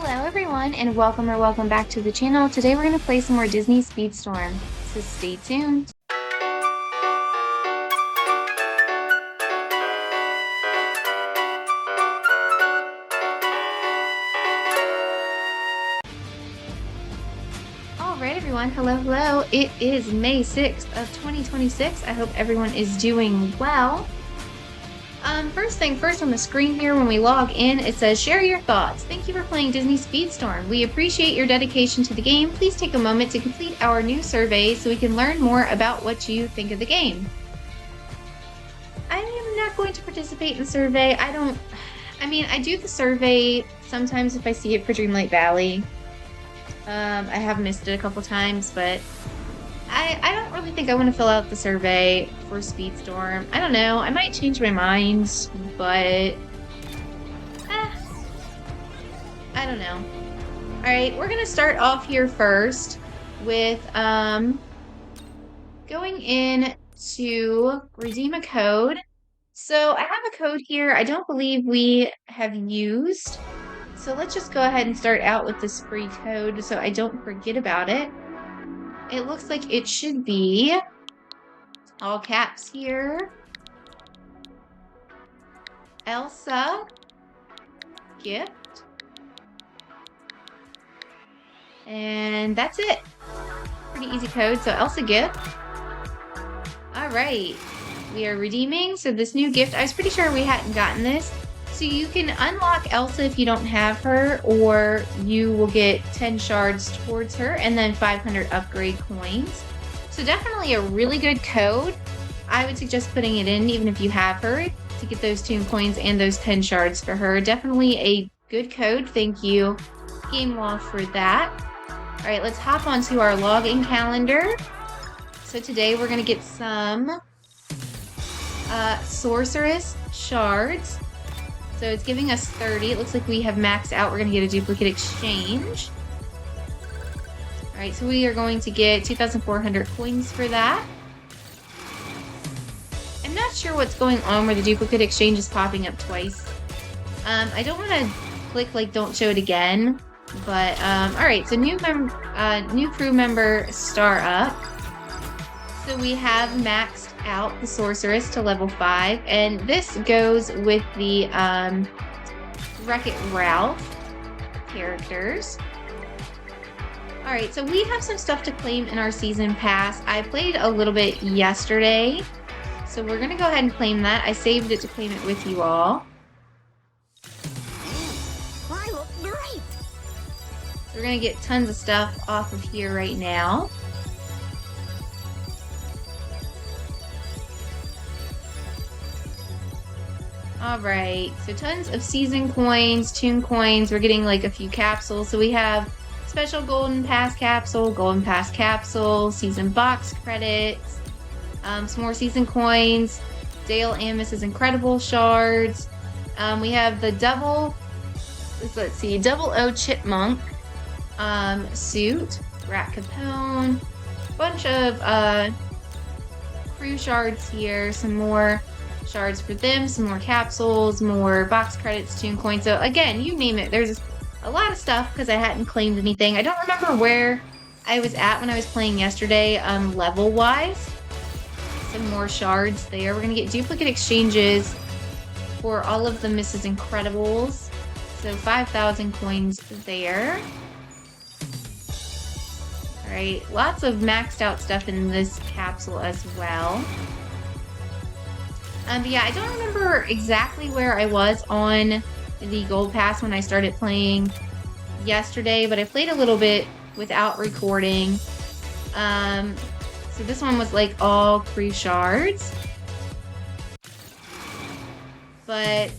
Hello everyone and welcome back to the channel. Today we're going to play some more Disney Speedstorm, so stay tuned. Alright everyone, hello. It is May 6th of 2026. I hope everyone is doing well. First thing first, on the screen here when we log in, it says share your thoughts. Thank you for playing Disney Speedstorm. We appreciate your dedication to the game. Please take a moment to complete our new survey so we can learn more about what you think of the game. I am not going to participate in the survey. I do the survey sometimes if I see it for Dreamlight Valley. I have missed it a couple times, but I don't really think I want to fill out the survey for Speedstorm. I don't know. I might change my mind, but I don't know. All right, we're gonna start off here first with going in to redeem a code. So I have a code here I don't believe we have used. So let's just go ahead and start out with this free code so I don't forget about it. It looks like it should be all caps here. Elsa gift. And that's it. Pretty easy code. So Elsa gift. All right. We are redeeming. So this new gift, I was pretty sure we hadn't gotten this. So you can unlock Elsa if you don't have her, or you will get 10 shards towards her and then 500 upgrade coins. So definitely a really good code. I would suggest putting it in even if you have her to get those toon coins and those 10 shards for her. Definitely a good code. Thank you, Gameloft, for that. All right, let's hop onto our login calendar. So today we're going to get some sorceress shards. So it's giving us 30. It looks like we have maxed out. We're going to get a duplicate exchange. All right, so we are going to get 2,400 coins for that. I'm not sure what's going on where the duplicate exchange is popping up twice. I don't want to click like don't show it again, but all right, so new crew member star up. So we have maxed out the sorceress to level 5, and this goes with the Wreck-It Ralph characters. All right, so we have some stuff to claim in our season pass. I played a little bit yesterday, so we're gonna go ahead and claim that. I saved it to claim it with you all. I look great. So we're gonna get tons of stuff off of here right now. All right, so tons of season coins, toon coins. We're getting like a few capsules. So we have special golden pass capsule, season box credits, some more season coins, Dale and Mrs. Incredible shards. We have the double O chipmunk suit, Rat Capone, bunch of crew shards here, some more shards for them, some more capsules, more box credits, toon coins. So again, you name it, there's a lot of stuff because I hadn't claimed anything. I don't remember where I was at when I was playing yesterday, level wise. Some more shards there. We're gonna get duplicate exchanges for all of the Mrs. Incredibles. So 5,000 coins there. All right, lots of maxed out stuff in this capsule as well. But yeah, I don't remember exactly where I was on the Gold Pass when I started playing yesterday, but I played a little bit without recording. So this one was like all crew shards. But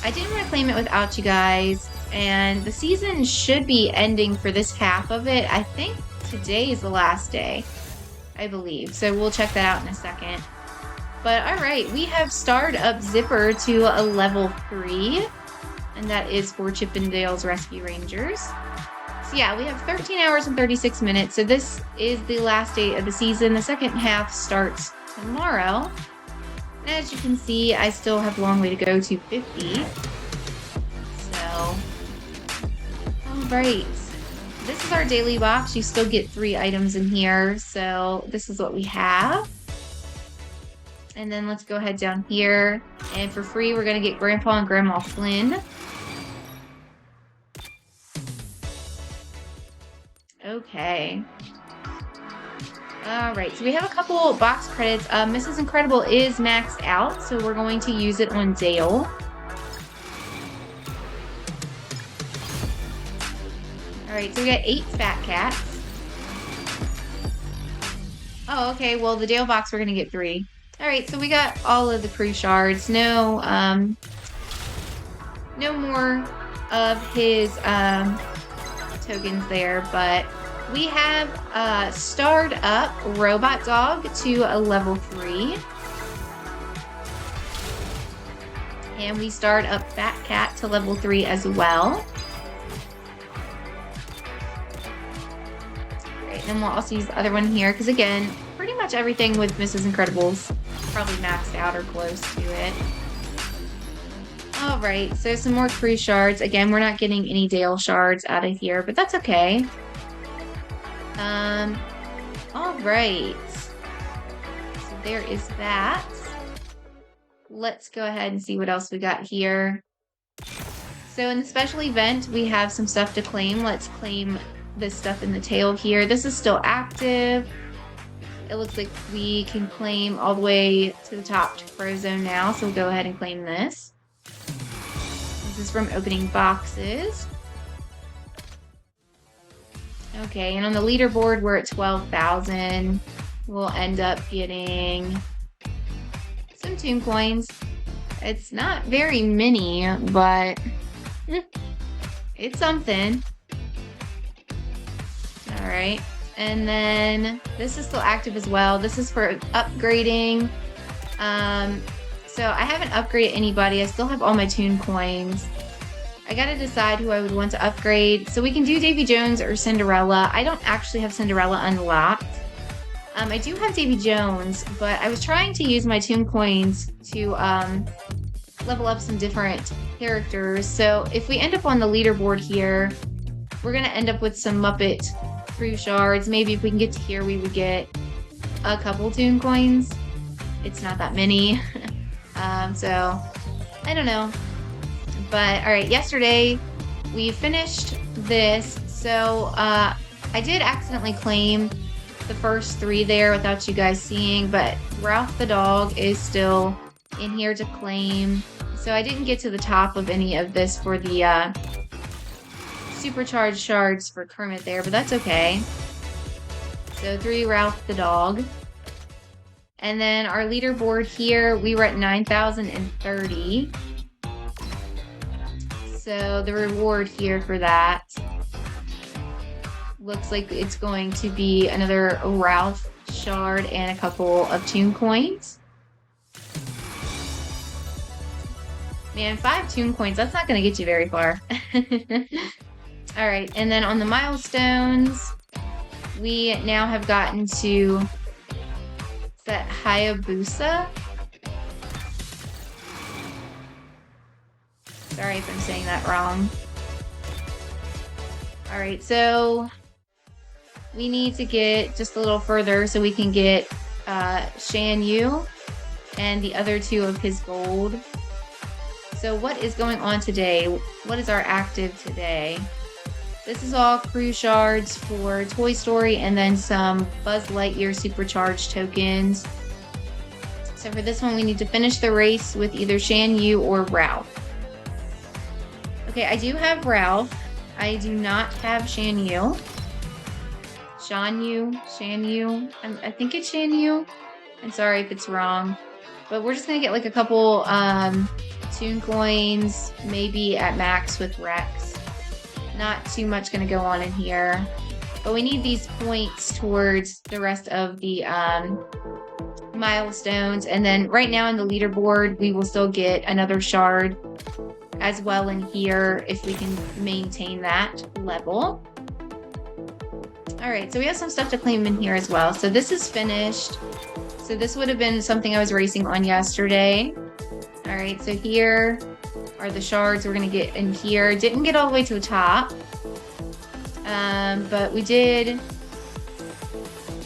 I didn't want to claim it without you guys, and the season should be ending for this half of it. I think today is the last day, I believe. So we'll check that out in a second. But all right, we have starred up Zipper to a level 3, and that is for Chip and Dale's Rescue Rangers. So yeah, we have 13 hours and 36 minutes. So this is the last day of the season. The second half starts tomorrow. And as you can see, I still have a long way to go to 50. So right. This is our daily box. You still get 3 items in here. So this is what we have. And then let's go ahead down here. And for free, we're going to get Grandpa and Grandma Flynn. Okay. All right, so we have a couple box credits. Mrs. Incredible is maxed out, so we're going to use it on Dale. All right, so we got 8 fat cats. Oh, okay, well, the Dale box, we're going to get 3. All right, so we got all of the crew shards. No more of his tokens there, but we have starred up Robot Dog to a level 3. And we starred up Fat Cat to level 3 as well. Great, and we'll also use the other one here, because again, pretty much everything with Mrs. Incredible's probably maxed out or close to it. All right, so some more crew shards. Again, we're not getting any Dale shards out of here, but that's okay. All right. So there is that. Let's go ahead and see what else we got here. So in the special event, we have some stuff to claim. Let's claim this stuff in the tail here. This is still active. It looks like we can claim all the way to the top to Frozone now, so we'll go ahead and claim this. This is from opening boxes. Okay, and on the leaderboard, we're at 12,000. We'll end up getting some Toon Coins. It's not very many, but it's something. All right. And then this is still active as well. This is for upgrading. So I haven't upgraded anybody. I still have all my Toon Coins. I gotta decide who I would want to upgrade. So we can do Davy Jones or Cinderella. I don't actually have Cinderella unlocked. I do have Davy Jones, but I was trying to use my Toon Coins to level up some different characters. So if we end up on the leaderboard here, we're gonna end up with some Muppet crew shards. Maybe if we can get to here, we would get a couple Toon Coins. It's not that many. So I don't know. But all right, yesterday we finished this. So I did accidentally claim the first 3 there without you guys seeing, but Ralph the dog is still in here to claim. So I didn't get to the top of any of this for the supercharged shards for Kermit there, but that's okay. So 3 Ralph the dog. And then our leaderboard here, we were at 9,030. So the reward here for that looks like it's going to be another Ralph shard and a couple of Toon Coins. Man, 5 Toon Coins, that's not going to get you very far. All right, and then on the milestones, we now have gotten to that Hayabusa. Sorry if I'm saying that wrong. All right, so we need to get just a little further so we can get Shan Yu and the other 2 of his gold. So what is going on today? What is our active today? This is all crew shards for Toy Story and then some Buzz Lightyear supercharged tokens. So for this one, we need to finish the race with either Shan Yu or Ralph. Okay, I do have Ralph. I do not have Shan Yu. Shan Yu. I think it's Shan Yu. I'm sorry if it's wrong. But we're just going to get like a couple Toon Coins, maybe at max with Rex. Not too much going to go on in here. But we need these points towards the rest of the milestones. And then right now in the leaderboard, we will still get another shard as well in here if we can maintain that level. All right, so we have some stuff to claim in here as well. So this is finished. So this would have been something I was racing on yesterday. All right, so here are the shards we're gonna get in here. Didn't get all the way to the top. But we did...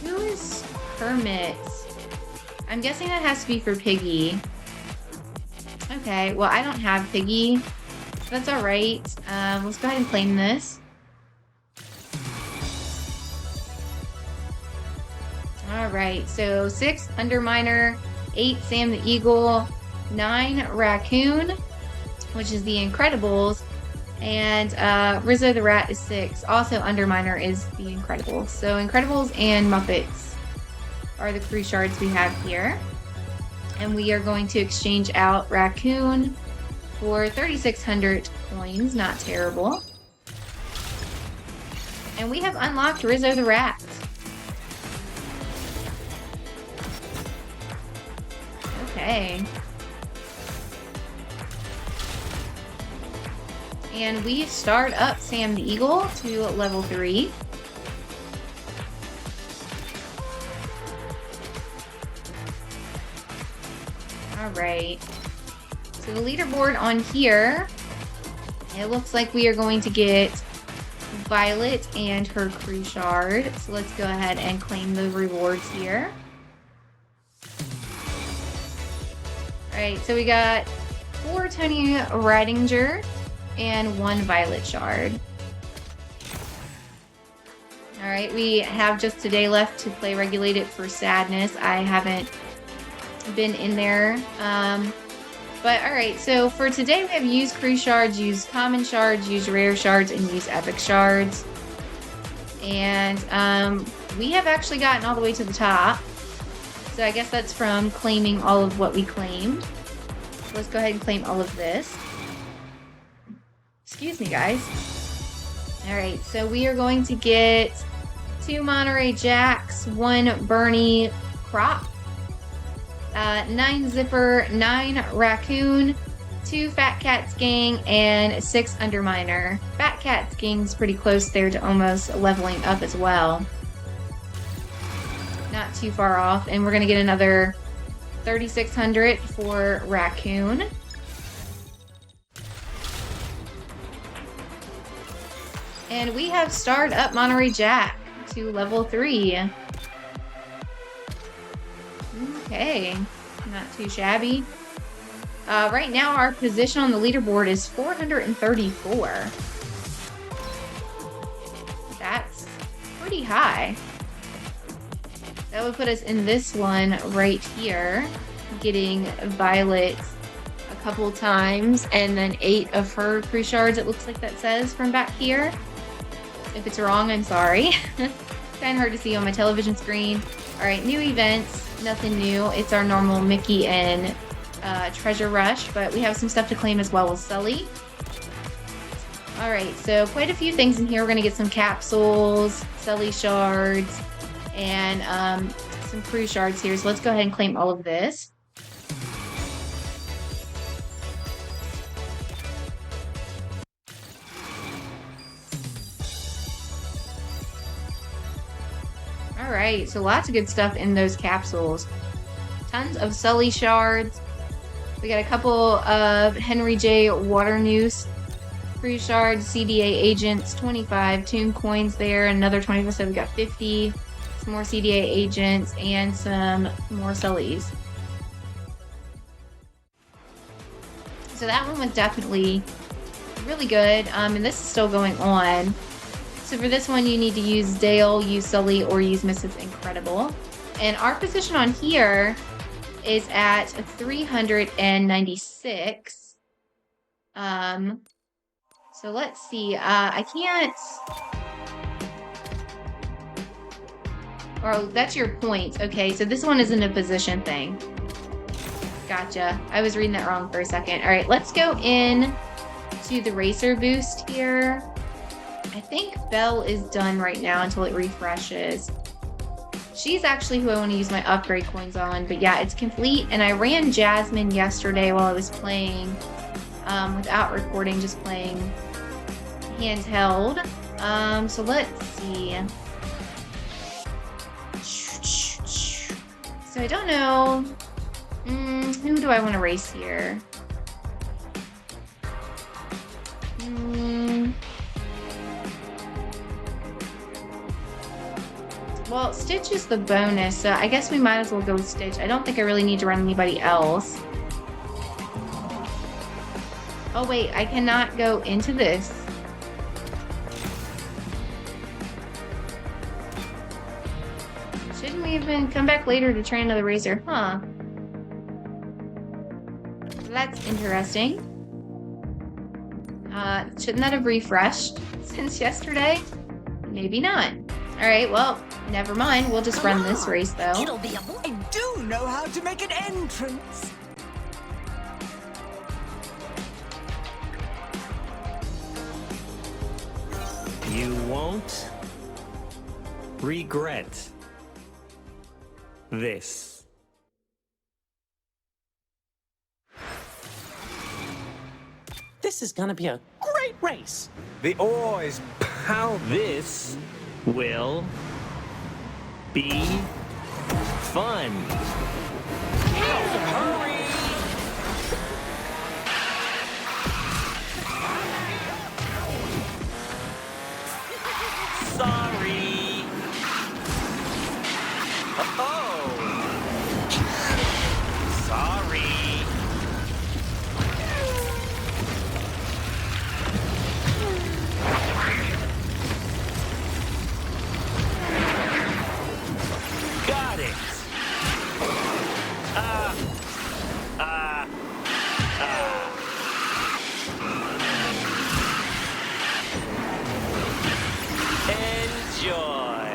Who is Hermit? I'm guessing that has to be for Piggy. Okay, well, I don't have Piggy. So that's all right. Let's go ahead and claim this. All right, so 6 Underminer, 8 Sam the Eagle, 9 Raccoon, which is the Incredibles, and Rizzo the Rat is 6. Also, Underminer is the Incredibles. So Incredibles and Muppets are the crew shards we have here. And we are going to exchange out Raccoon for 3,600 coins. Not terrible. And we have unlocked Rizzo the Rat. Okay. And we start up Sam the Eagle to level 3. Alright. So the leaderboard on here, it looks like we are going to get Violet and her crew shard. So let's go ahead and claim the rewards here. Alright, so we got 4 Tony Ridinger and 1 Violet shard. Alright, we have just a day left to play Regulated for Sadness. I haven't been in there. But alright, so for today we have use crew shards, use common shards, use rare shards, and use epic shards. And we have actually gotten all the way to the top. So I guess that's from claiming all of what we claimed. So let's go ahead and claim all of this. Excuse me, guys. Alright, so we are going to get 2 Monterey Jacks, 1 Bernie Crop, 9 Zipper, 9 Raccoon, 2 Fat Cats Gang, and 6 Underminer. Fat Cats Gang's pretty close there to almost leveling up as well. Not too far off. And we're going to get another 3,600 for Raccoon. And we have starred up Monterey Jack to level 3. Okay, not too shabby. Right now our position on the leaderboard is 434. That's pretty high. That would put us in this one right here, getting Violet a couple times, and then 8 of her crew shards, it looks like that says from back here. If it's wrong, I'm sorry. Kind of hard to see on my television screen. Alright, new events, nothing new. It's our normal Mickey and Treasure Rush, but we have some stuff to claim as well with Sully. Alright, so quite a few things in here. We're going to get some capsules, Sully shards, and some crew shards here. So let's go ahead and claim all of this. Alright, so lots of good stuff in those capsules. Tons of Sully shards. We got a couple of Henry J. Waternoose crew shards, CDA agents, 25 Toon coins there, another 25, so we got 50. Some more CDA agents, and some more Sullys. So that one was definitely really good, and this is still going on. So for this one, you need to use Dale, use Sully, or use Mrs. Incredible. And our position on here is at 396. So let's see. I can't... Oh, that's your points. Okay, so this one isn't a position thing. Gotcha. I was reading that wrong for a second. All right, let's go in to the racer boost here. I think Belle is done right now until it refreshes. She's actually who I want to use my upgrade coins on. But yeah, it's complete. And I ran Jasmine yesterday while I was playing without recording, just playing handheld. So let's see. So I don't know. Who do I want to race here? Well, Stitch is the bonus, so I guess we might as well go with Stitch. I don't think I really need to run anybody else. Oh wait, I cannot go into this. Shouldn't we even come back later to train another Razor? Huh. That's interesting. Shouldn't that have refreshed since yesterday? Maybe not. All right, well, never mind. We'll just run this race, though. It'll be a I do know how to make an entrance. You won't regret this. This is gonna be a great race. The ore is powerful. This will be fun. Hurry! Sorry. Oh. Sorry. Got it. Enjoy.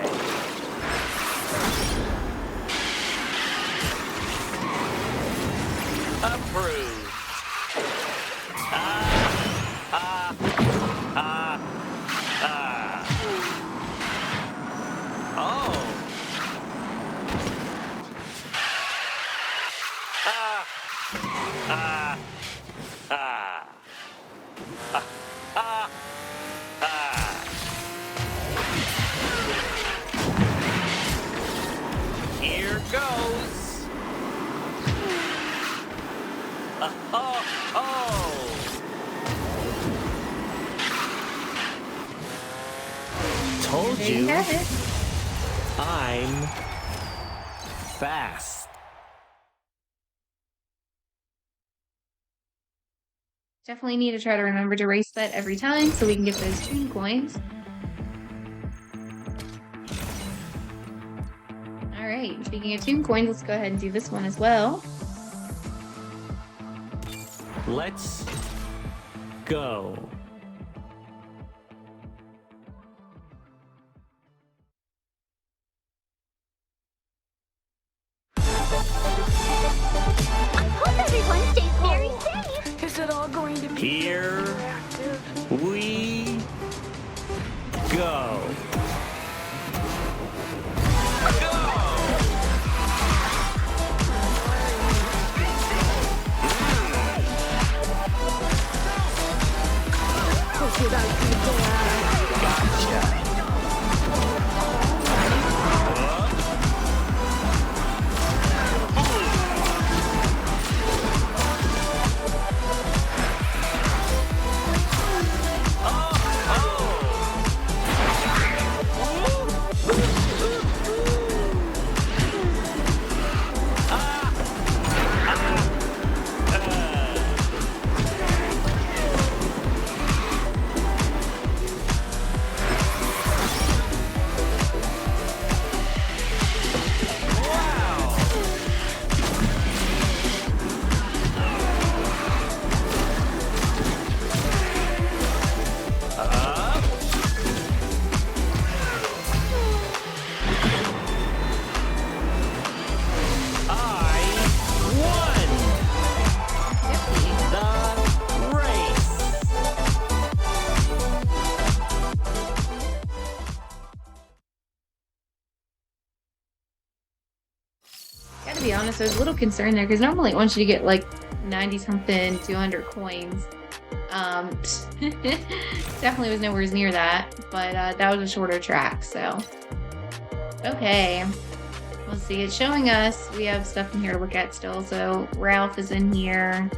Approved. Oh. Here goes. Told There you you. have it. I'm fast. Definitely need to try to remember to race that every time so we can get those tune coins. All right, speaking of tune coins, let's go ahead and do this one as well. Let's go. I hope everyone stays very safe. Is it all going to be? Here we go. Gotta be honest, I was a little concerned there because normally it wants you to get like 90 something, 200 coins. Definitely was nowhere near that, but that was a shorter track, so. Okay, let's see, it's showing us, we have stuff in here to look at still, so Ralph is in here.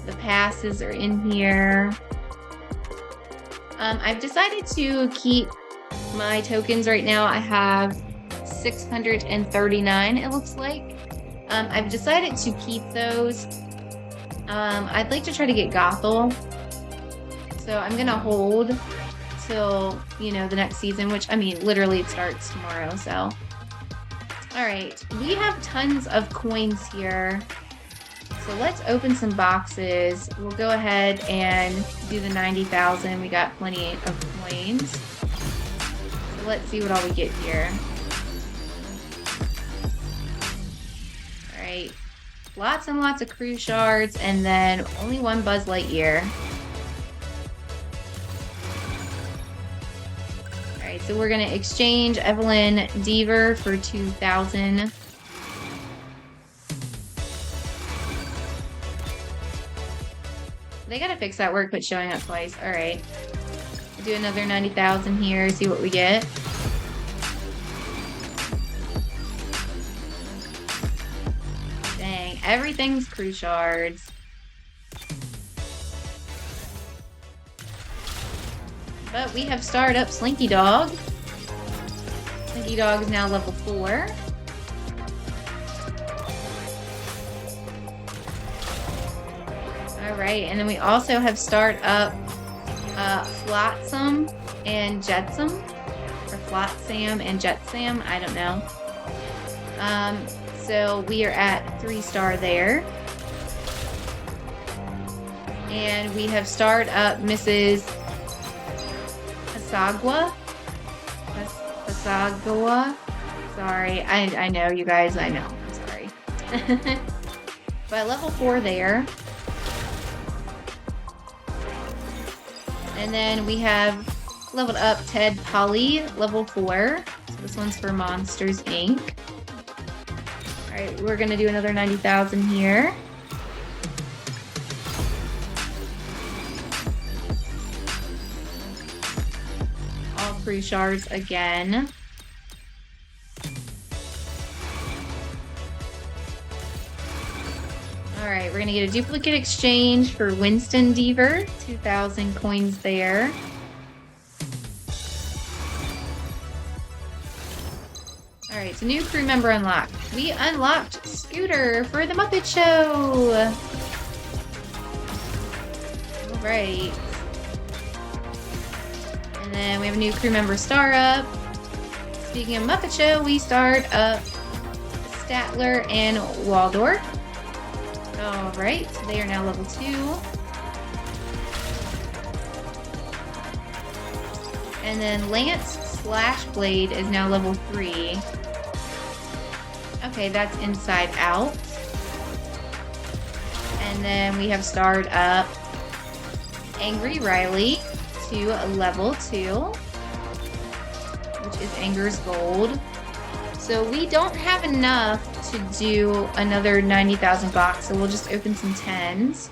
The passes are in here. I've decided to keep my tokens right now. I have 639, it looks like. I've decided to keep those. I'd like to try to get Gothel. So I'm gonna hold till, you know, the next season, which, I mean, literally it starts tomorrow, so. Alright, we have tons of coins here. So let's open some boxes. We'll go ahead and do the 90,000. We got plenty of coins. So let's see what all we get here. Alright. Lots and lots of crew shards, and then only one Buzz Lightyear. Alright, so we're gonna exchange Evelyn Deaver for 2,000. They gotta fix that work, but showing up twice. Alright. We'll do another 90,000 here, see what we get. Dang, everything's crew shards. But we have started up Slinky Dog. Slinky Dog is now level 4. Alright, and then we also have started up Flotsam and Jetsam. Or Flotsam and Jetsam, I don't know. So we are at 3-star there. And we have started up Mrs. Asagwa. Asagwa. Sorry, I know, you guys, I know. I'm sorry. But level 4 there. And then we have leveled up Ted Polly, level 4. So this one's for Monsters, Inc. Alright, we're going to do another 90,000 here. All crew shards again. Alright, we're going to get a duplicate exchange for Winston Deaver. 2,000 coins there. Alright, so new crew member unlocked. We unlocked Scooter for the Muppet Show! Alright. And then we have a new crew member star up. Speaking of Muppet Show, we start up Statler and Waldorf. Alright, so they are now level 2. And then Lance Slashblade is now level 3. Okay, that's Inside Out. And then we have starred up Angry Riley to level 2, which is Anger's Gold. So we don't have enough to do another 90,000 box, so we'll just open some 10s.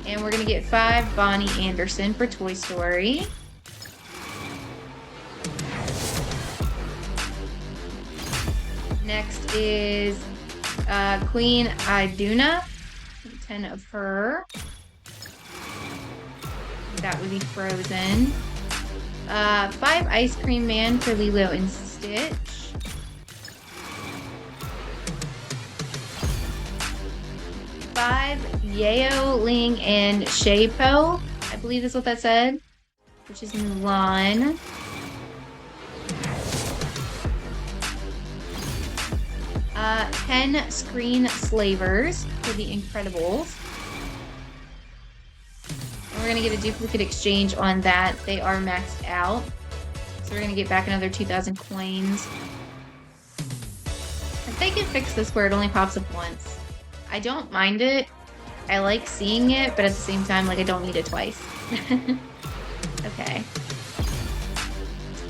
And we're going to get 5 Bonnie Anderson for Toy Story. Next is Queen Iduna. 10 of her. That would be Frozen. 5 Ice Cream Man for Lilo and Stitch. 5 Yeo, Ling, and Shapo. I believe that's what that said. Which is Mulan. 10 Screen Slavers for The Incredibles. And we're going to get a duplicate exchange on that. They are maxed out. So we're going to get back another 2,000 coins. If they can fix this where it only pops up once. I don't mind it. I like seeing it, but at the same time, like, I don't need it twice. Okay.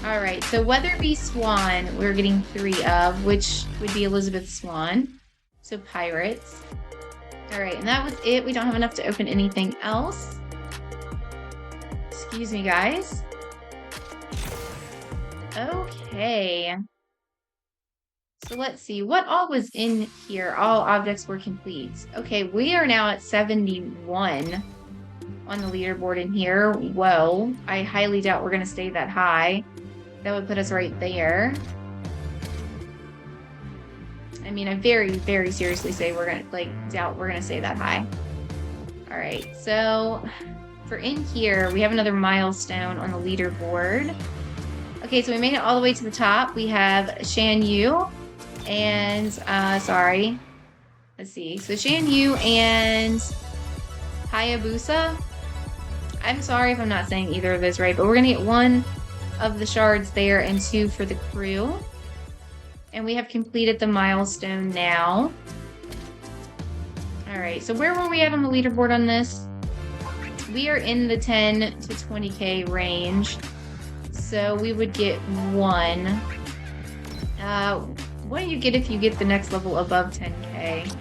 Alright, so Weatherby Swan, we're getting 3 of, which would be Elizabeth Swan. So Pirates. Alright, and that was it. We don't have enough to open anything else. Excuse me, guys. Okay. So let's see. What all was in here? All objects were complete. Okay, we are now at 71 on the leaderboard in here. Whoa. I highly doubt we're going to stay that high. That would put us right there. I mean, I very, very seriously say doubt we're gonna say that high. All right, so for in here, we have another milestone on the leaderboard. Okay, so we made it all the way to the top. We have Shan Yu and, sorry. Let's see. So Shan Yu and Hayabusa. I'm sorry if I'm not saying either of those right, but we're gonna get 1 of the shards there and 2 for the crew. And we have completed the milestone now. All right, so where were we at on the leaderboard on this? We are in the 10 to 20K range. So we would get 1. What do you get if you get the next level above 10K?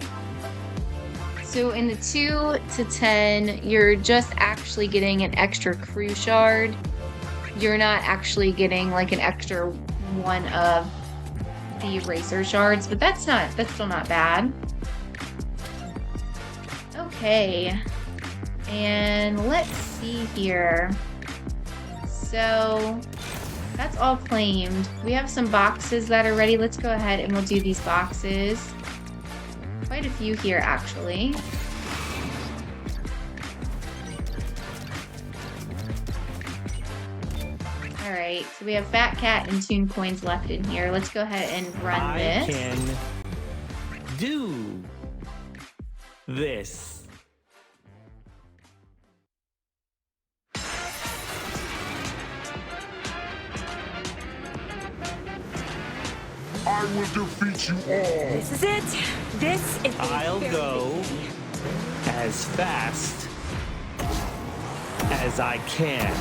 So in the 2 to 10, you're just actually getting an extra crew shard. You're not actually getting like an extra 1 of the eraser shards, but that's still not bad. Okay, and let's see here. So that's all claimed. We have some boxes that are ready. Let's go ahead and we'll do these boxes. Quite a few here, actually. All right, so we have Fat Cat and Toon coins left in here. Let's go ahead and run this. I can do this. I will defeat you all. This is it. This is the I'll very go beginning. as fast as I can.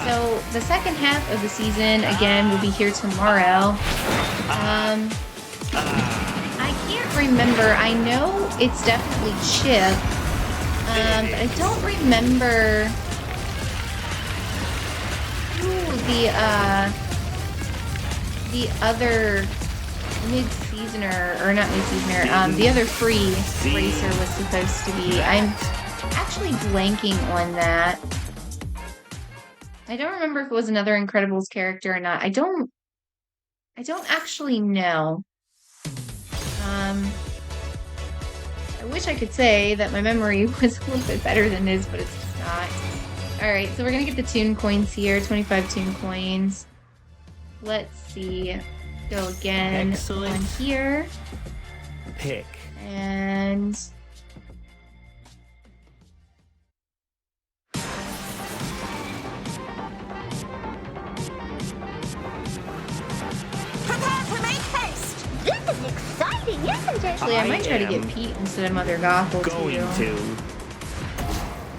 So the second half of the season, again, will be here tomorrow. I can't remember. I know it's definitely Chip. But I don't remember who the other mid-seasoner, or not mid-seasoner, the other free racer was supposed to be. I'm actually blanking on that. I don't remember if it was another Incredibles character or not. I don't actually know. I wish I could say that my memory was a little bit better than his, but it's just not. Alright, so we're gonna get the Toon coins here, 25 Toon coins. Let's see. Go again. Excellent. One here. Pick. And Prepare to make haste. This is exciting, isn't it? actually, I might try to get am Pete instead of Mother Gothel Going too. to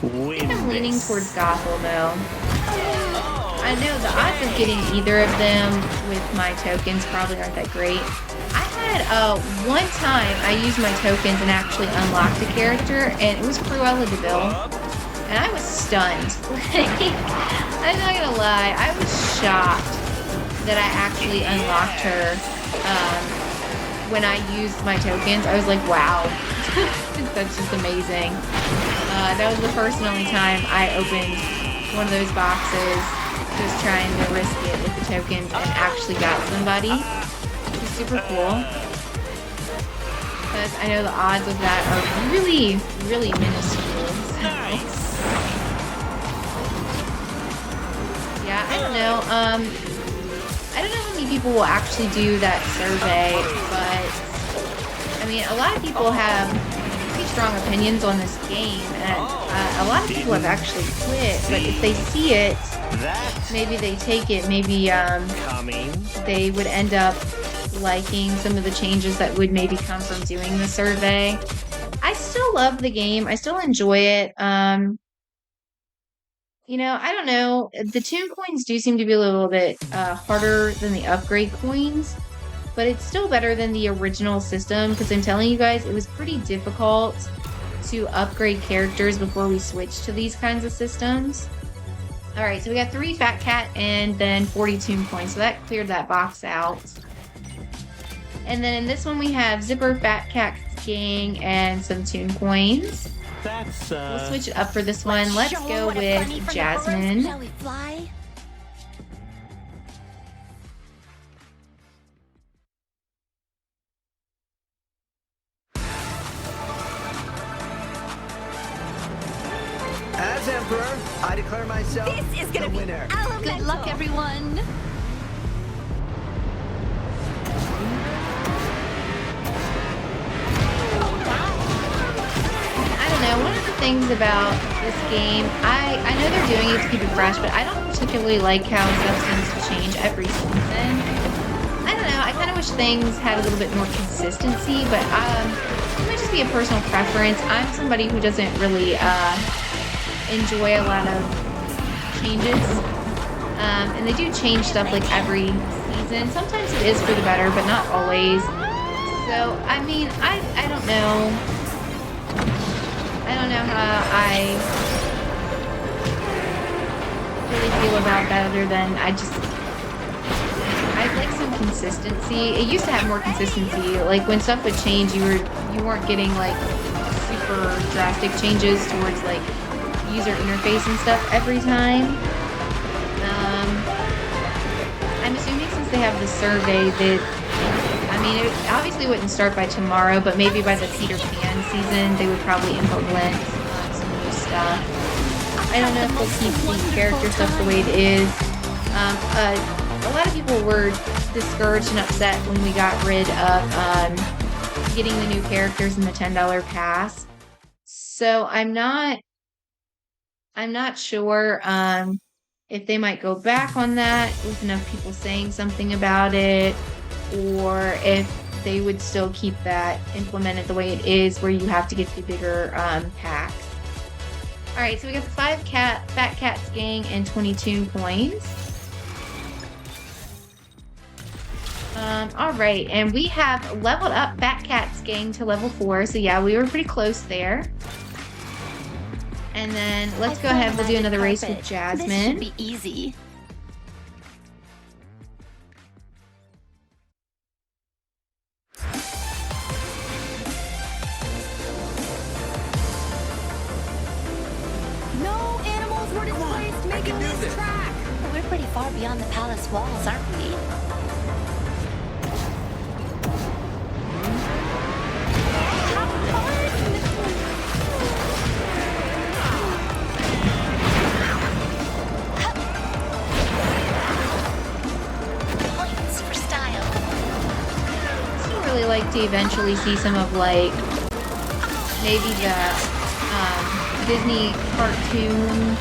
I win think I'm leaning this. towards Gothel though. I know the odds of getting either of them with my tokens probably aren't that great. I had one time I used my tokens and actually unlocked a character, and it was Cruella de Vil, and I was stunned. I'm not gonna lie, I was shocked that I actually unlocked her when I used my tokens. I was like, wow, that's just amazing. That was the first and only time I opened one of those boxes, just trying to risk it with the tokens, and actually got somebody. It was super cool. Because I know the odds of that are really, really minuscule. So. Yeah, I don't know. I don't know how many people will actually do that survey, but I mean, a lot of people have pretty strong opinions on this game, and a lot of people have actually quit, but if they see it, maybe they take it, maybe they would end up liking some of the changes that would maybe come from doing the survey. I still still love the game. I still enjoy it. You know, I don't know. The tune coins do seem to be a little bit harder than the upgrade coins, but it's still better than the original system because I'm telling you guys, it was pretty difficult to upgrade characters before we switched to these kinds of systems. All right, so we got 3 Fat Cat and then 40 tune coins, so that cleared that box out. And then in this one we have Zipper, Fat Cat Gang, and some tune coins. That's, We'll switch it up for this one. Let's go with Jasmine. Shall we fly? As Emperor, I declare myself This is gonna the be winner. Good luck, everyone. I don't know, one of the things about this game, I know they're doing it to keep it fresh, but I don't particularly like how stuff seems to change every season. I don't know, I kind of wish things had a little bit more consistency, but it might just be a personal preference. I'm somebody who doesn't really enjoy a lot of changes. And they do change stuff like every season. Sometimes it is for the better, but not always. So, I mean, I don't know. I don't know how I really feel about that other than I'd like some consistency. It used to have more consistency. Like when stuff would change, you weren't getting like super drastic changes towards like user interface and stuff every time. I'm assuming since they have the survey that, I mean, it obviously wouldn't start by tomorrow, but maybe by the Peter Pan season, they would probably implement some new stuff. I don't know if they'll keep the character stuff the way it is. A lot of people were discouraged and upset when we got rid of getting the new characters in the $10 pass. So I'm not sure if they might go back on that with enough people saying something about it, or if they would still keep that implemented the way it is, where you have to get the bigger packs. All right, so we got the 5 Fat Cats Gang and 20 tune coins. All right, and we have leveled up Fat Cats Gang to level 4, so yeah, we were pretty close there. And then let's go ahead and we'll do another race with Jasmine. This should be easy. No animals were displaced making this track. We're pretty far beyond the palace walls, aren't we? Points for style. I still really like to eventually see some of like maybe the Disney cartoons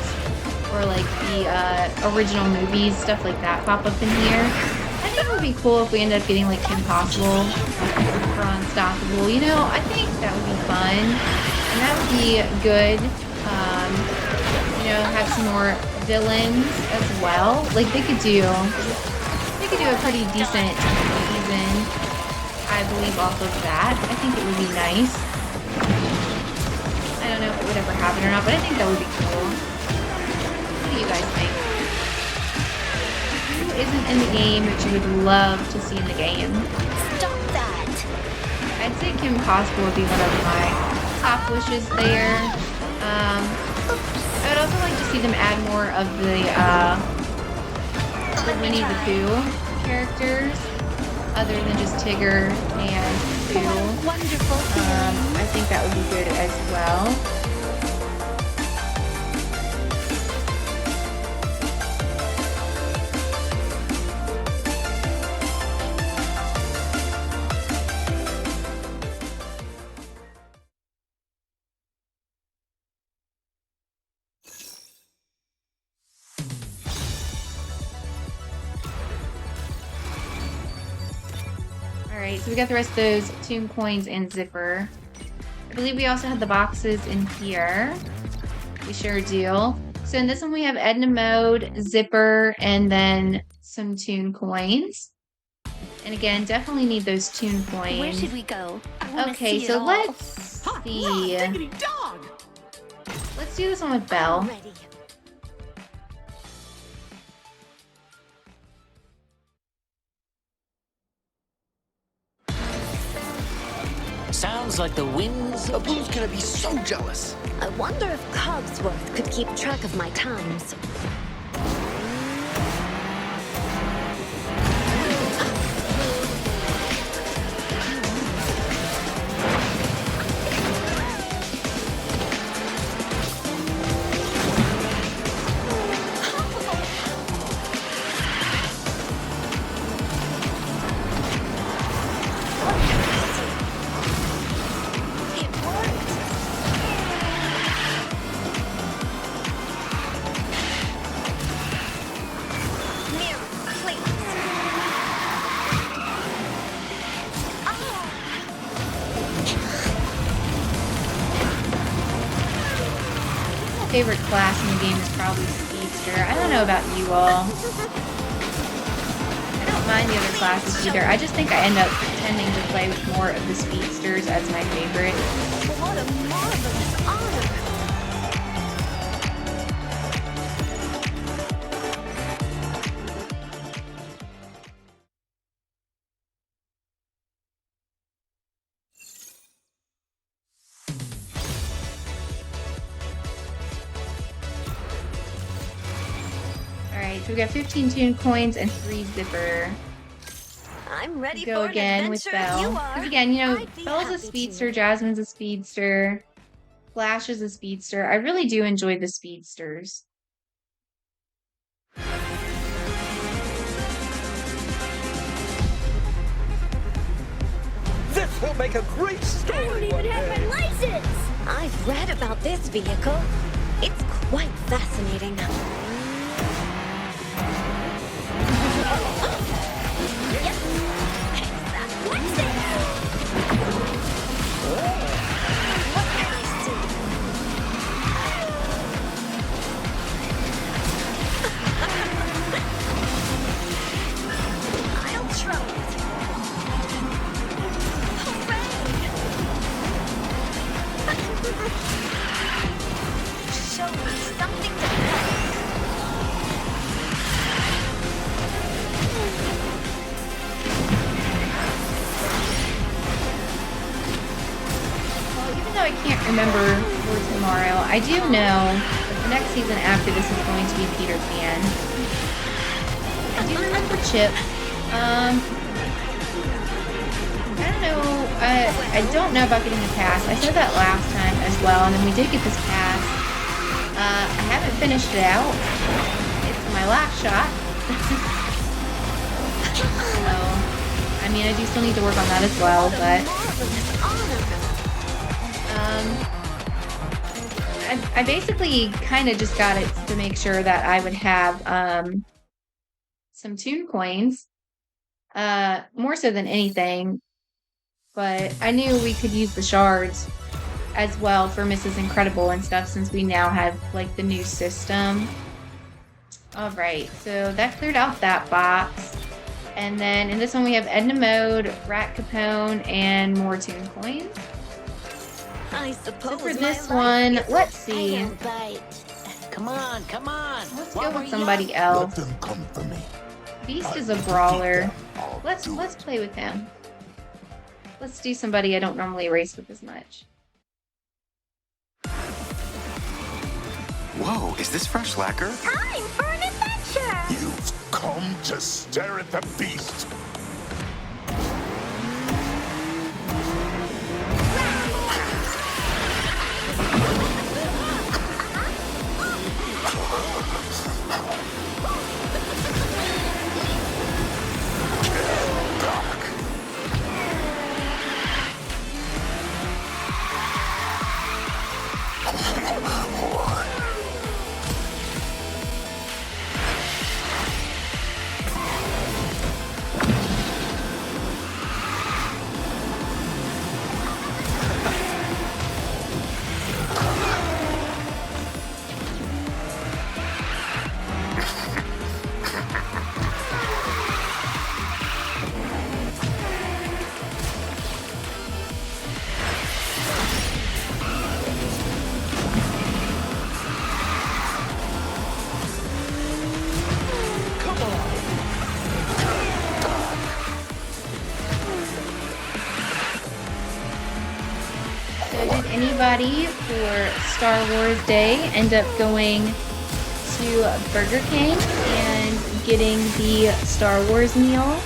or like the original movies, stuff like that pop up in here. I think it would be cool if we end up getting like Kim Possible for Unstoppable. You know, I think that would be fun. And that would be good. You know, have some more villains as well. Like they could do a pretty decent season, I believe, off of that. I think it would be nice. I don't know if it would ever happen or not, but I think that would be cool. What do you guys think? Who isn't in the game that you would love to see in the game? Stop that. I'd say Kim Possible would be one of my top wishes there. I would also like to see them add more of the Winnie the Pooh characters, other than just Tigger and Pooh. Wonderful. I think that would be good as well. Alright, so we got the rest of those tune coins and zipper. I believe we also have the boxes in here. We sure do. So in this one, we have Edna Mode, Zipper, and then some Toon coins. And again, definitely need those Toon coins. Where should we go? I wanna Okay, see it so all. let's Hot see. diggity dog! Let's do this one with Belle. I'm ready. Sounds like the winds of Abu's gonna be so jealous. I wonder if Cogsworth could keep track of my times. It worked. Mirror, please. My favorite class in the game is probably Speedster. I don't know about you all. I don't mind the other classes either. I just think I end up tending to play with more of the Speedsters as my favorite. What a marvelous honor. Alright, so we got 15 Toon coins and 3 Zipper. I'm ready Go for an again with adventure if Belle. you are. Because again, you know, I'd be Belle's a happy speedster, to. Jasmine's a speedster, Flash is a speedster. I really do enjoy the speedsters. This will make a great story. I don't even have my license! I've read about this vehicle. It's quite fascinating. Yep. What's this? What can I see? I'll try it. Hooray! Show me something to play. Well, even though I can't remember for tomorrow, I do know that the next season after this is going to be Peter Pan. I do remember Chip. I don't know. I don't know about getting a pass. I said that last time as well, and then we did get this pass. I haven't finished it out. It's my last shot. So, I mean, I do still need to work on that as well, but I basically kind of just got it to make sure that I would have some Toon coins, more so than anything. But I knew we could use the shards as well for Mrs. Incredible and stuff since we now have like the new system. All right, so that cleared out that box. And then in this one we have Edna Mode, Rat Capone, and more Toon coins. I suppose So for my this life one, is let's a see. fail, but Come on, come on. Let's What go were with you somebody Let else. them come for me. Beast is I a will brawler. defeat them. I'll Let's do it. play with him. Let's do somebody I don't normally race with as much. Whoa, is this fresh lacquer? time for an adventure! You've come to stare at the beast. did anybody for Star Wars Day end up going to Burger King and getting the Star Wars meal?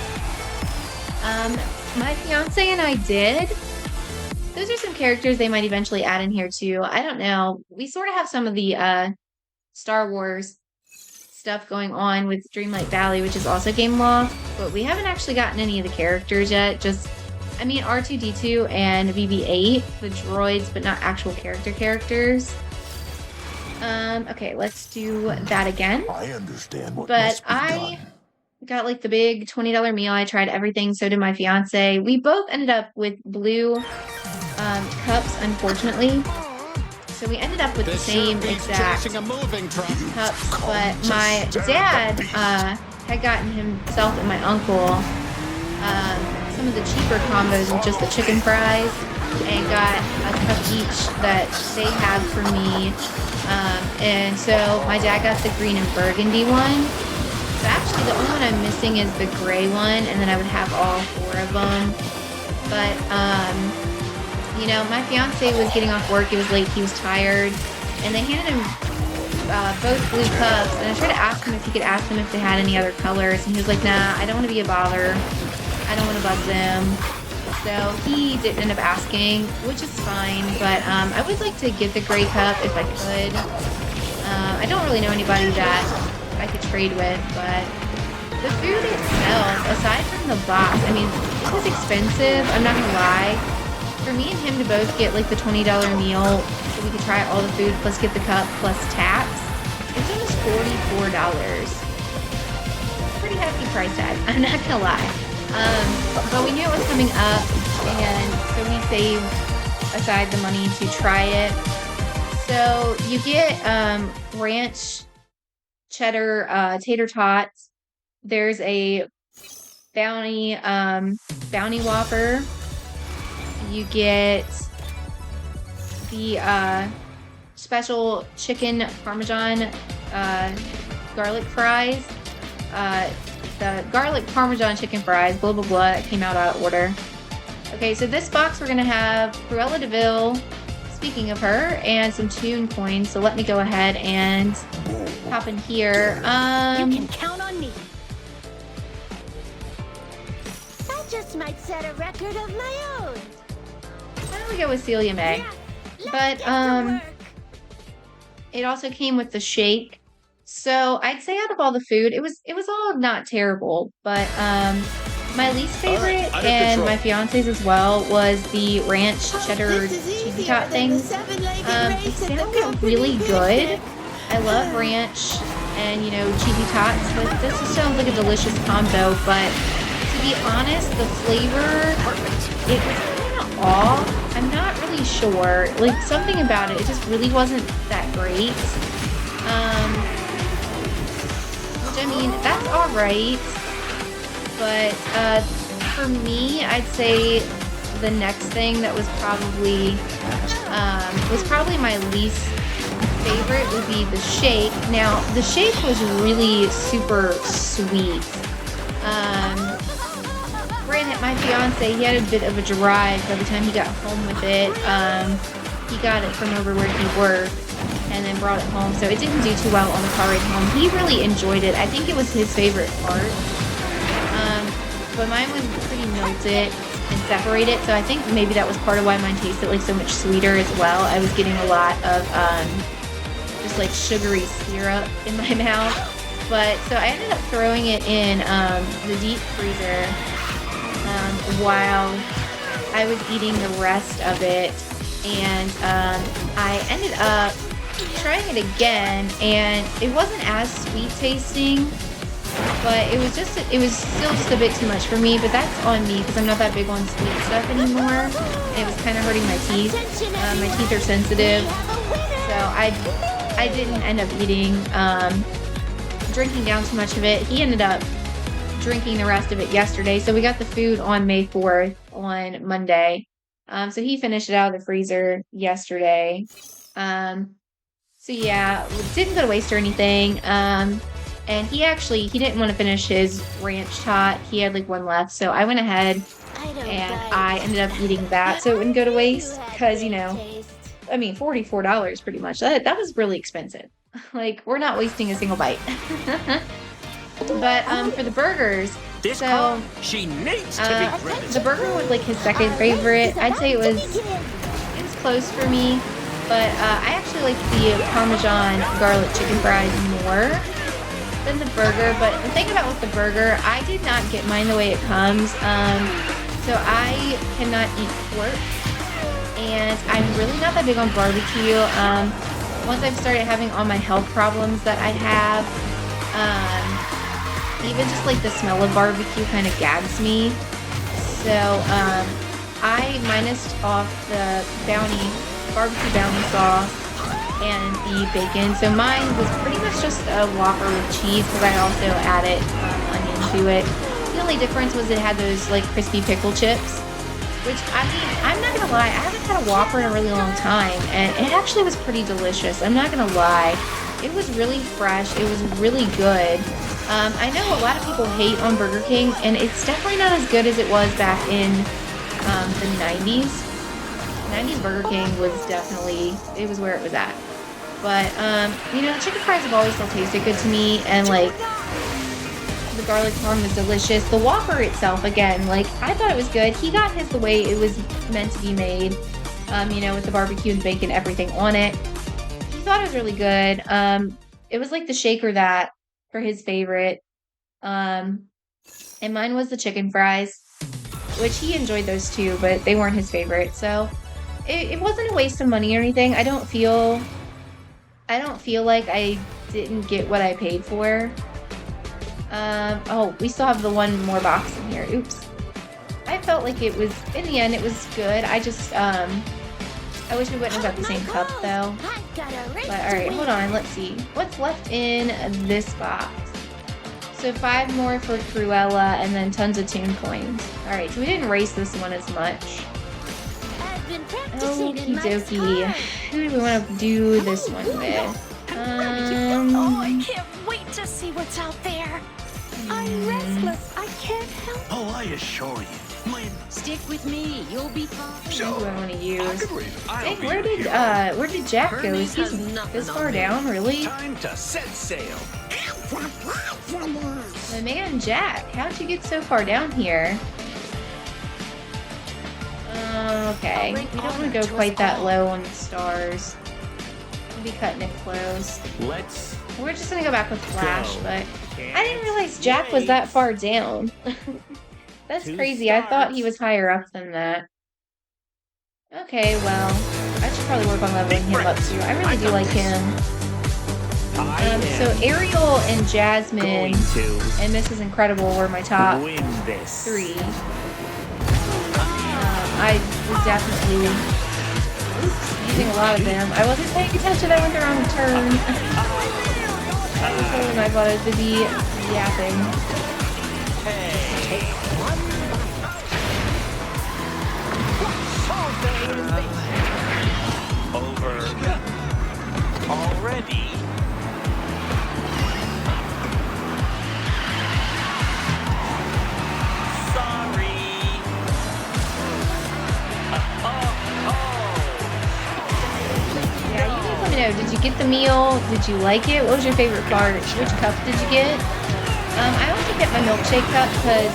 My fiance and I did. Those are some characters they might eventually add in here too. I don't know. We sort of have some of the Star Wars stuff going on with Dreamlight Valley, which is also Gameloft, but we haven't actually gotten any of the characters yet. Just, I mean, R2-D2 and BB-8, the droids, but not actual characters. Okay, let's do that again. I understand what But must be I done. got like the big $20 meal. I tried everything. So did my fiance. We both ended up with blue cups, unfortunately. So we ended up with the same exact a moving truck. cups, but my dad had gotten himself and my uncle some of the cheaper combos with just the chicken fries and got a cup each that they had for me. And so my dad got the green and burgundy one. So actually the only one I'm missing is the gray one, and then I would have all 4 of them. But you know, my fiance was getting off work. It was late. He was tired. And they handed him both blue cups. And I tried to ask him if he could ask them if they had any other colors. And he was like, nah, I don't want to be a bother. I don't want to bug them. So he didn't end up asking, which is fine. But I would like to get the gray cup if I could. I don't really know anybody that I could trade with. But the food itself, aside from the box, I mean, it was expensive. I'm not going to lie. For me and him to both get like the $20 meal so we could try all the food plus get the cup plus tax, it's almost $44. Pretty hefty price tag, I'm not gonna lie. But we knew it was coming up, and so we saved aside the money to try it. So you get ranch cheddar tater tots. There's a bounty Whopper. You get the special chicken Parmesan garlic fries. The garlic Parmesan chicken fries, blah, blah, blah, that came out of order. Okay, so this box we're going to have Cruella de Vil, speaking of her, and some Toon coins. So let me go ahead and hop in here. You can count on me. I just might set a record of my own. Why don't we go with Celia May? But it also came with the shake. So I'd say out of all the food, it was all not terrible. But my least favorite, and my fiance's as well, was the ranch cheddar cheesy tot things. They sounded really good. I love ranch and, you know, cheesy tots, but this just sounds like a delicious combo. But to be honest, the flavor, it was kind of off. I'm not really sure. Like, something about it just really wasn't that great. Which, I mean, that's all right. But for me, I'd say the next thing that was probably my least favorite would be the shake. Now, the shake was really super sweet. Granted, my fiance, he had a bit of a drive by the time he got home with it. He got it from over where he worked and then brought it home. So it didn't do too well on the car ride home. He really enjoyed it. I think it was his favorite part. But mine was pretty melted and separated. So I think maybe that was part of why mine tasted like so much sweeter as well. I was getting a lot of just like sugary syrup in my mouth. But so I ended up throwing it in the deep freezer while I was eating the rest of it, and I ended up trying it again, and it wasn't as sweet tasting, but it was still just a bit too much for me. But that's on me because I'm not that big on sweet stuff anymore. It was kind of hurting my teeth. My teeth are sensitive, so I didn't end up drinking down too much of it. He ended up drinking the rest of it yesterday. So we got the food on May 4th on Monday. So he finished it out of the freezer yesterday. So yeah, didn't go to waste or anything. And he didn't want to finish his ranch tot. He had like one left. So I went ahead and I ended up eating that so it wouldn't go to waste because, you know, I mean, $44 pretty much. That was really expensive. Like, we're not wasting a single bite. But for the burgers, so she needs to be the burger was like his second favorite. I'd say it was close for me, but I actually like the Parmesan garlic chicken fries more than the burger. But the thing about with the burger, I did not get mine the way it comes. So I cannot eat pork, and I'm really not that big on barbecue. Once I've started having all my health problems that I have, even just like the smell of barbecue kind of gags me. So I minused off the barbecue bounty sauce and the bacon. So mine was pretty much just a Whopper with cheese because I also added onion to it. The only difference was it had those like crispy pickle chips, which I mean, I'm not gonna lie, I haven't had a Whopper in a really long time, and it actually was pretty delicious. I'm not gonna lie. It was really fresh. It was really good. I know a lot of people hate on Burger King, and it's definitely not as good as it was back in the 90s. 90s Burger King was definitely, it was where it was at. But, you know, the chicken fries have always still tasted good to me, and, like, the garlic parm was delicious. The Whopper itself, again, like, I thought it was good. He got his the way it was meant to be made, you know, with the barbecue and bacon, everything on it. He thought it was really good. It was like the shaker that for his favorite. And mine was the chicken fries, which he enjoyed those too, but they weren't his favorite. So it wasn't a waste of money or anything. I don't feel like I didn't get what I paid for. Oh, we still have the one more box in here. Oops. I felt like it was, in the end, it was good. I just, I wish we wouldn't have got the same cup though. But alright, hold on, let's see. What's left in this box? So 5 more for Cruella and then tons of tune coins. Alright, so we didn't race this one as much. Okie dokie. Who do we want to do this one with? Oh, I can't wait to see what's out there. I'm restless. I can't help. Oh, I assure you. Stick with me. You'll be fine. Who do I want to use? I'll Dang, be where your did hero. Jack go? Is he Hermes has nothing this on far me. down, really? Time to set sail. My man Jack, how'd you get so far down here? Okay, we don't want to go quite that low on the stars. We'll be cutting it close. Let's We're just gonna go back with Flash, Go. but I didn't realize Jack was that far down. That's crazy. I thought he was higher up than that. Okay, well, I should probably work on leveling him up too. I really do like him. So Ariel and Jasmine going to and Mrs. Incredible were my top win this. 3. I was definitely using a lot of them. I wasn't paying attention. I went the wrong turn. I was holding my butt. I was busy yapping. Over already. Sorry. Yeah, you guys let me know. Did you get the meal? Did you like it? What was your favorite part? Which cup did you get? I also get my milkshake cup because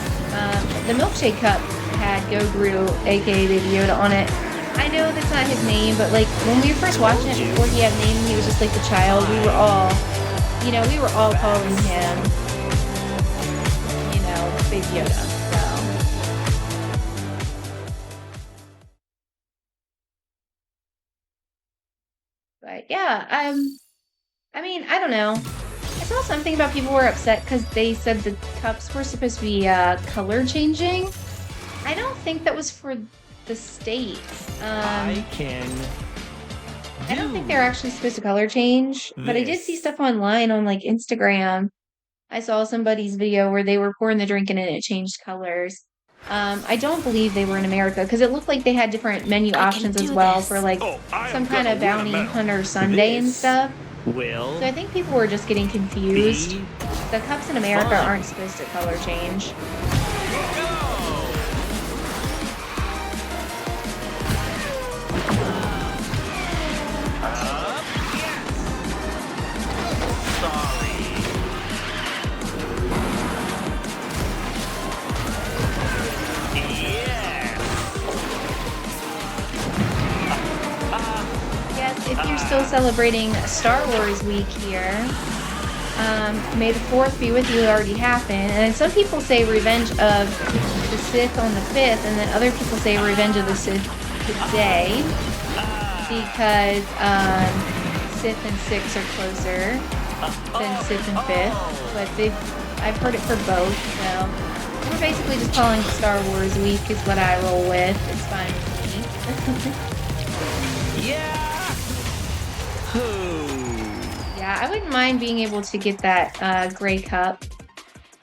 the milkshake cup had Goguru, aka Baby Yoda, on it. I know that's not his name, but like when we were first watching it before he had a name, he was just like the child. We were all, you know, calling him, you know, Baby Yoda. So. But yeah, I mean, I don't know. I saw something about people were upset because they said the cups were supposed to be color changing. I don't think that was for the States. I can. I don't think they're actually supposed to color change, but I did see stuff online on like Instagram. I saw somebody's video where they were pouring the drink in and it changed colors. I don't believe they were in America because it looked like they had different menu options as well for like some kind of bounty hunter Sunday and stuff. Will So I think people were just getting confused. The cups in America aren't supposed to color change. still celebrating Star Wars week here. May the 4th be with you. It already happened. And then some people say Revenge of the Sith on the 5th, and then other people say Revenge of the Sith today because Sith and 6 are closer than Sith and 5th. But I've heard it for both, so we're basically just calling it Star Wars week is what I roll with. It's fine with me. Yeah. Yeah, I wouldn't mind being able to get that gray cup.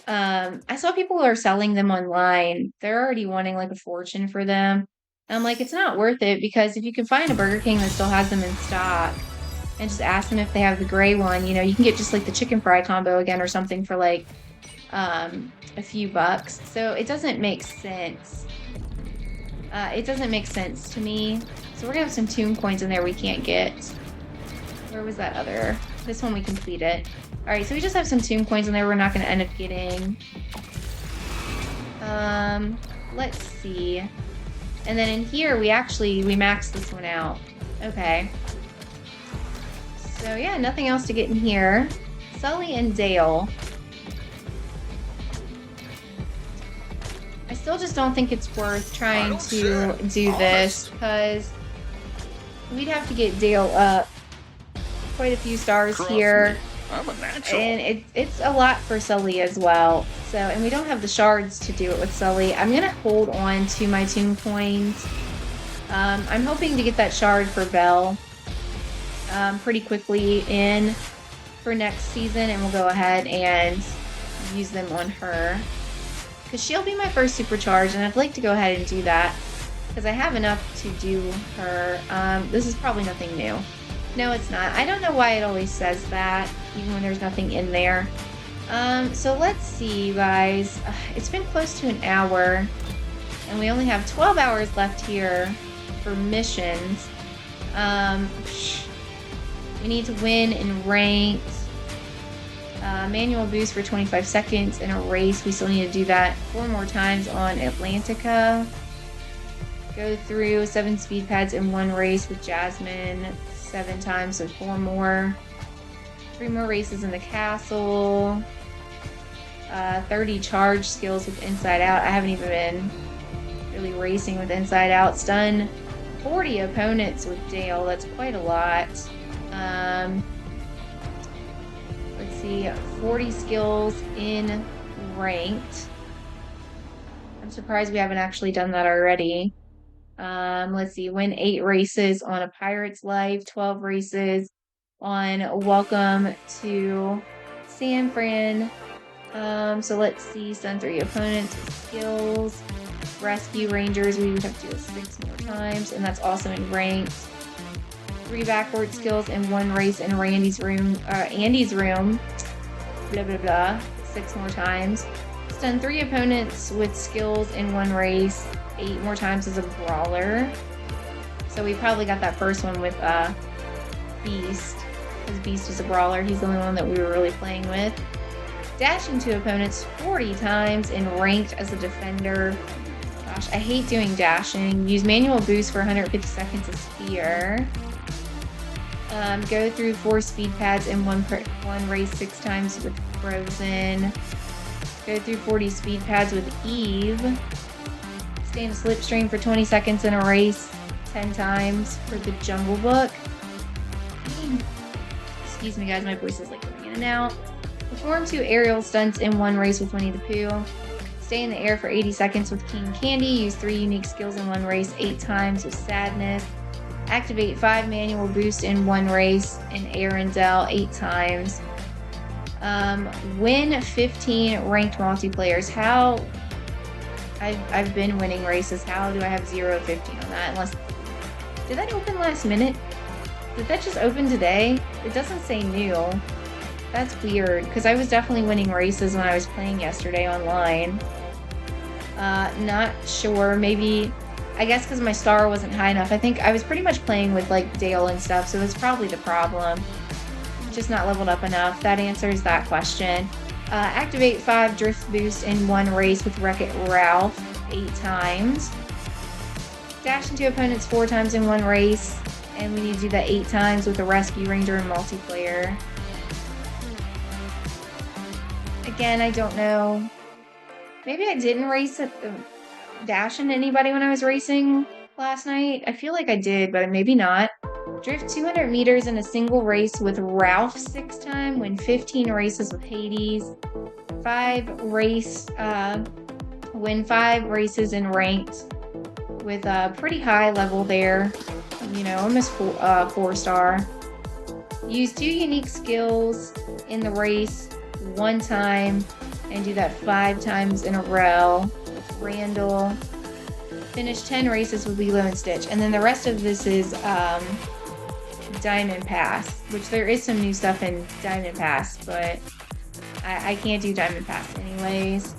I saw people who are selling them online. They're already wanting like a fortune for them. And I'm like, it's not worth it because if you can find a Burger King that still has them in stock and just ask them if they have the gray one, you know, you can get just like the chicken fry combo again or something for like a few bucks. So it doesn't make sense. It doesn't make sense to me. So we're gonna have some tune coins in there we can't get. Where was that other? This one we completed. All right, so we just have some tune coins in there we're not gonna end up getting. Let's see. And then in here, we maxed this one out. Okay. So yeah, nothing else to get in here. Sully and Dale. I still just don't think it's worth trying to do this because we'd have to get Dale up quite a few stars here. I'm a natural. And it's a lot for Sully as well. So, and we don't have the shards to do it with Sully. I'm going to hold on to my tune coins. I'm hoping to get that shard for Belle pretty quickly in for next season. And we'll go ahead and use them on her. Because she'll be my first supercharge. And I'd like to go ahead and do that. Because I have enough to do her. This is probably nothing new. No, it's not. I don't know why it always says that, even when there's nothing in there. So let's see, you guys. It's been close to an hour, and we only have 12 hours left here for missions. We need to win in ranked. Manual boost for 25 seconds in a race. We still need to do that 4 more times on Atlantica. Go through 7 speed pads in 1 race with Jasmine. 7 times, so 4 more. 3 more races in the castle. 30 charge skills with Inside Out. I haven't even been really racing with Inside Out. Stun 40 opponents with Dale. That's quite a lot. Let's see. 40 skills in ranked. I'm surprised we haven't actually done that already. Let's see, win 8 races on A Pirate's Life, 12 races on Welcome to San Fran. So let's see, stun 3 opponents with skills. Rescue Rangers, we would have to do it 6 more times, and that's also in ranked. 3 backward skills in 1 race in Andy's room, blah, blah, blah, 6 more times. Stun 3 opponents with skills in 1 race, 8 more times as a brawler. So we probably got that first one with Beast, because Beast is a brawler. He's the only one that we were really playing with. Dashing to opponents 40 times in ranked as a defender. Gosh, I hate doing dashing. Use manual boost for 150 seconds as Spear. Go through 4 speed pads in 1 race 6 times with Frozen. Go through 40 speed pads with Eve. Stay in a slipstream for 20 seconds in a race 10 times for the Jungle Book. Excuse me, guys, my voice is like going in and out. Perform 2 aerial stunts in 1 race with Winnie the Pooh. Stay in the air for 80 seconds with King Candy. Use 3 unique skills in 1 race 8 times with Sadness. Activate 5 manual boost in 1 race in Arendelle 8 times. Win 15 ranked multiplayers. How? I've been winning races. How do I have 0-15 on that? Unless, did that open last minute? Did that just open today? It doesn't say new. That's weird, because I was definitely winning races when I was playing yesterday online. Not sure. Maybe, I guess because my star wasn't high enough. I think I was pretty much playing with like Dale and stuff, so it's probably the problem. Just not leveled up enough. That answers that question. Activate 5 drift boost in 1 race with Wreck-It Ralph 8 times. Dash into opponents 4 times in 1 race And we need to do that 8 times with the Rescue Ranger and multiplayer. Again, I don't know. Maybe I didn't dash into anybody when I was racing last night. I feel like I did, but maybe not. Drift 200 meters in a single race with Ralph 6 time. Win 15 races with Hades. Win 5 races in ranked with a pretty high level there. You know, almost 4-star. Use 2 unique skills in the race 1 time and do that 5 times in a row with Randall. Finish 10 races with Lilo and Stitch. And then the rest of this is Diamond Pass, which there is some new stuff in Diamond Pass, but I can't do Diamond Pass anyways.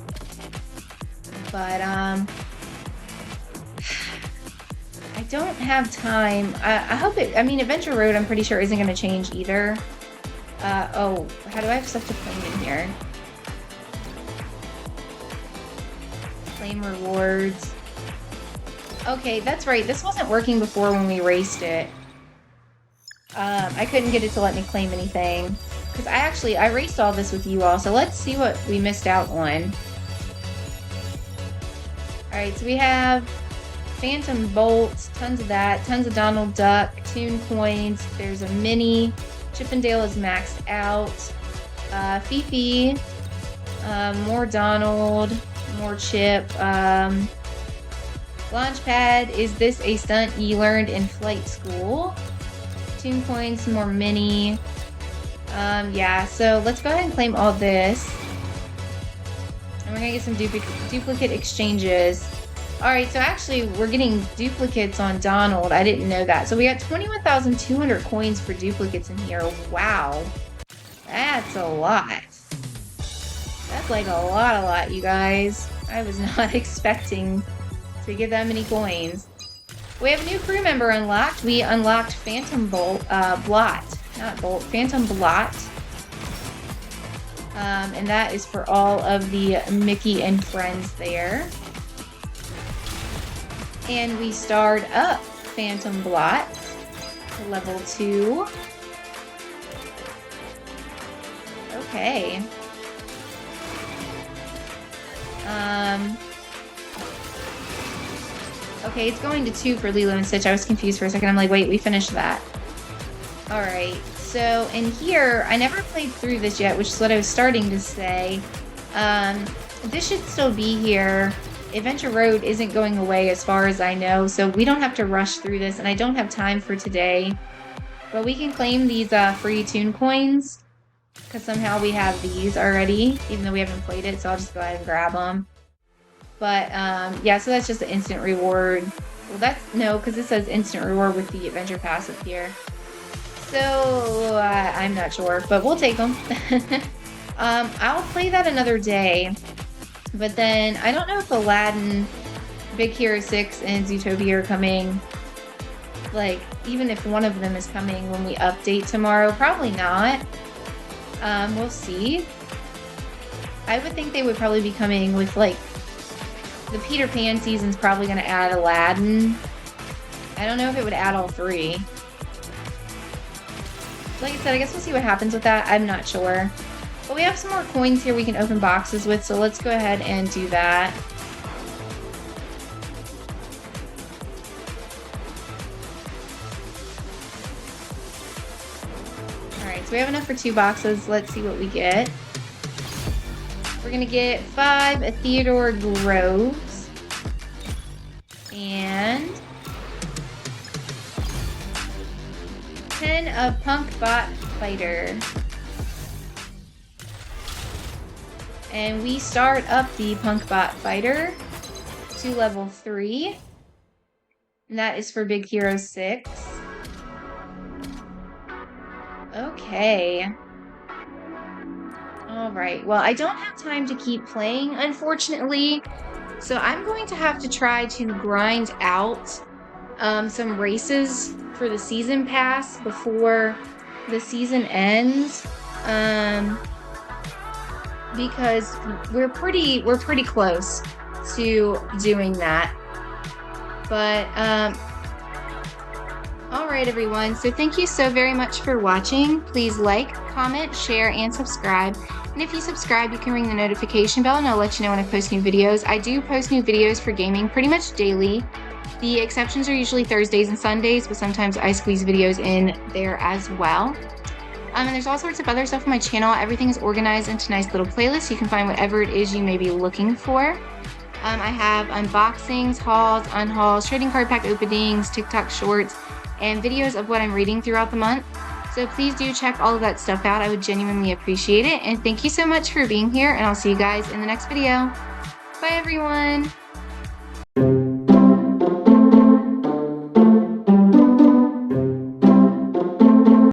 But I don't have time. I hope it, I mean, Adventure Road I'm pretty sure isn't going to change either. Oh, how do I have stuff to claim in here? Claim rewards. Okay, that's right. This wasn't working before when we raced it. I couldn't get it to let me claim anything. Because I raced all this with you all, so let's see what we missed out on. Alright, so we have Phantom Bolt, tons of that, tons of Donald Duck, Toon Coins, there's a mini, Chippendale is maxed out, Fifi, more Donald, more Chip, Launchpad, is this a stunt you learned in flight school? Toon Coins, more mini. Yeah, so let's go ahead and claim all this. And we're gonna get some duplicate exchanges. Alright, so actually we're getting duplicates on Donald. I didn't know that. So we got 21,200 coins for duplicates in here. Wow. That's a lot. That's like a lot, you guys. I was not expecting to get that many coins. We have a new crew member unlocked. We unlocked Phantom Blot. Not Bolt, Phantom Blot. And that is for all of the Mickey and friends there. And we starred up Phantom Blot to level 2. Okay. Okay, it's going to 2 for Lilo and Stitch. I was confused for a second. I'm like, wait, we finished that. Alright, so in here, I never played through this yet, which is what I was starting to say. This should still be here. Adventure Road isn't going away as far as I know, so we don't have to rush through this, and I don't have time for today. But we can claim these free Toon Coins, because somehow we have these already, even though we haven't played it, so I'll just go ahead and grab them. But, yeah, so that's just an instant reward. Well, no, because it says instant reward with the Adventure Pass up here. So, I'm not sure, but we'll take them. I'll play that another day. But then, I don't know if Aladdin, Big Hero 6, and Zootopia are coming. Like, even if one of them is coming when we update tomorrow. Probably not. We'll see. I would think they would probably be coming with, like, the Peter Pan season's probably going to add Aladdin. I don't know if it would add all 3. Like I said, I guess we'll see what happens with that. I'm not sure. But we have some more coins here we can open boxes with, so let's go ahead and do that. Alright, so we have enough for 2 boxes. Let's see what we get. We're going to get 5 Theodore Groves. And 10 of Punk Bot Fighter. And we start up the Punk Bot Fighter to level 3. And that is for Big Hero 6. Okay. Alright, well, I don't have time to keep playing, unfortunately. So I'm going to have to try to grind out some races for the season pass before the season ends. Because we're pretty close to doing that. But Alright everyone, so thank you so very much for watching. Please like, comment, share, and subscribe. And if you subscribe, you can ring the notification bell and I'll let you know when I post new videos. I do post new videos for gaming pretty much daily. The exceptions are usually Thursdays and Sundays, but sometimes I squeeze videos in there as well. And there's all sorts of other stuff on my channel. Everything is organized into nice little playlists. You can find whatever it is you may be looking for. I have unboxings, hauls, unhauls, trading card pack openings, TikTok shorts, and videos of what I'm reading throughout the month. So please do check all of that stuff out. I would genuinely appreciate it. And thank you so much for being here, and I'll see you guys in the next video. Bye everyone!